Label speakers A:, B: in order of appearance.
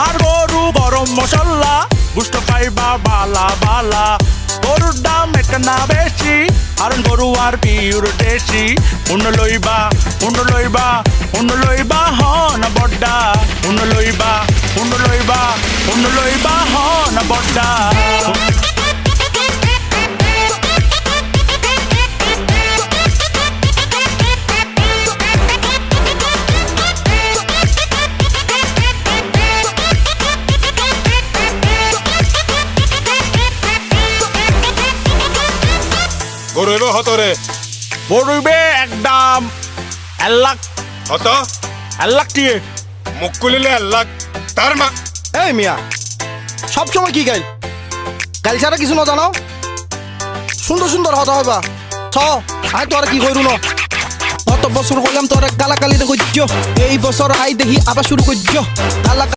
A: আর গরু গরম মশলা গুস্ত খাইবা বালা বালা গরুর দাম এটা না বেশি কারণ গরু আর পিওর দেশি উন্ন লইবা হন বড্ডা উন্ন লইবা হন বড্ডা
B: গরু এলো হতরে
A: গরুবে একদম 1 লাখ
B: হত
A: 1 লাখ টিয়ে
B: মুখ খুলিলে লাখ তার মা
C: এই মিয়া সব সময় কি গাইল গাইল ছাড়া কিছু না জানো সুন্দর সুন্দর হতা হইবা আই তোরা কি কইরু ন গত বছর কইলাম তোরা গালাগালি কইছ এই বছর আই দেখি আবার শুরু করছ গালা